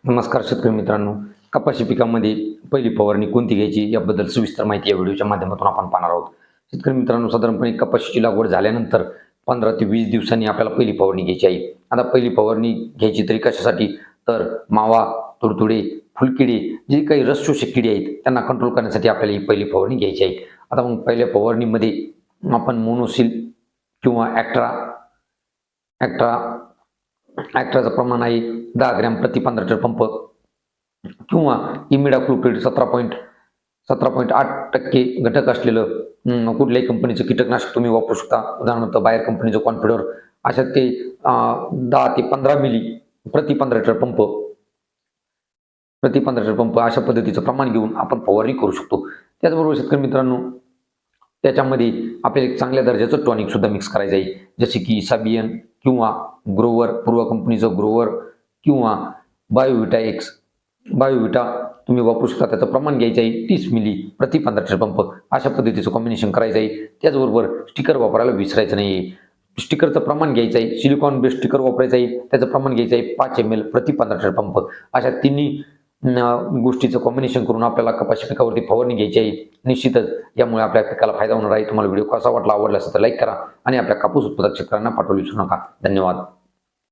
नमस्कार शेतकरी मित्रांनो. कपाशी पिकामध्ये पहिली फवारणी कोणती घ्यायची याबद्दल सविस्तर माहिती या व्हिडिओच्या माध्यमातून आपण पाहणार आहोत. शेतकरी मित्रांनो, साधारणपणे कपाशीची लागवड झाल्यानंतर 15 ते 20 दिवसांनी आपल्याला पहिली फवारणी घ्यायची आहे. आता पहिली फवारणी घ्यायची तरी कशासाठी, तर मावा, तुडतुडे, फुलकिडे, जे काही रस शोषक किडे आहेत त्यांना कंट्रोल करण्यासाठी आपल्याला ही पहिली फवारणी घ्यायची आहे. आता मग पहिल्या फवारणीमध्ये आपण मोनोसिल किंवा ॲक्ट्राचं प्रमाण आहे 10 ग्रॅम प्रति 15 लिटर पंप किंवा इमिडाक्लोप्रिड 17.8% घटक असलेलं कुठल्याही कंपनीचं कीटकनाशक तुम्ही वापरू शकता. उदाहरणार्थ बायर कंपनीचं कॉन्फिडर, अशा ते 10 ते 15 मिली प्रति 15 लिटर पंप अशा पद्धतीचं प्रमाण घेऊन आपण फवारणी करू शकतो. त्याचबरोबर शेतकरी मित्रांनो, त्याच्यामध्ये आपल्याला एक चांगल्या दर्जाचं टॉनिक सुद्धा मिक्स करायचं आहे, जसे की साबियन किंवा ग्रोवर, पूर्वा कंपनीचं ग्रोवर किंवा बायोविटा तुम्ही वापरू शकता. त्याचं प्रमाण घ्यायचं आहे 30 मिली प्रति 15 लिटर पंप. अशा पद्धतीचं कॉम्बिनेशन करायचं आहे. त्याचबरोबर स्टिकर वापरायला विसरायचं नाही. स्टिकरचं प्रमाण घ्यायचं आहे, सिलिकॉन बेस्ड स्टिकर वापरायचं आहे, त्याचं प्रमाण घ्यायचं आहे 5 ml प्रति 15 लिटर पंप. अशा तिन्ही गोष्टीचं कॉम्बिनेशन करून आपल्याला कपाशी पिकावरती फवारणी घ्यायची आहे. निश्चितच यामुळे आपल्या पिकाला फायदा होणार आहे. तुम्हाला व्हिडिओ कसा वाटला, आवडला असेल तर लाईक करा आणि आपल्या कापूस उत्पादक शेतकऱ्यांना पाठवू विसरू नका. धन्यवाद.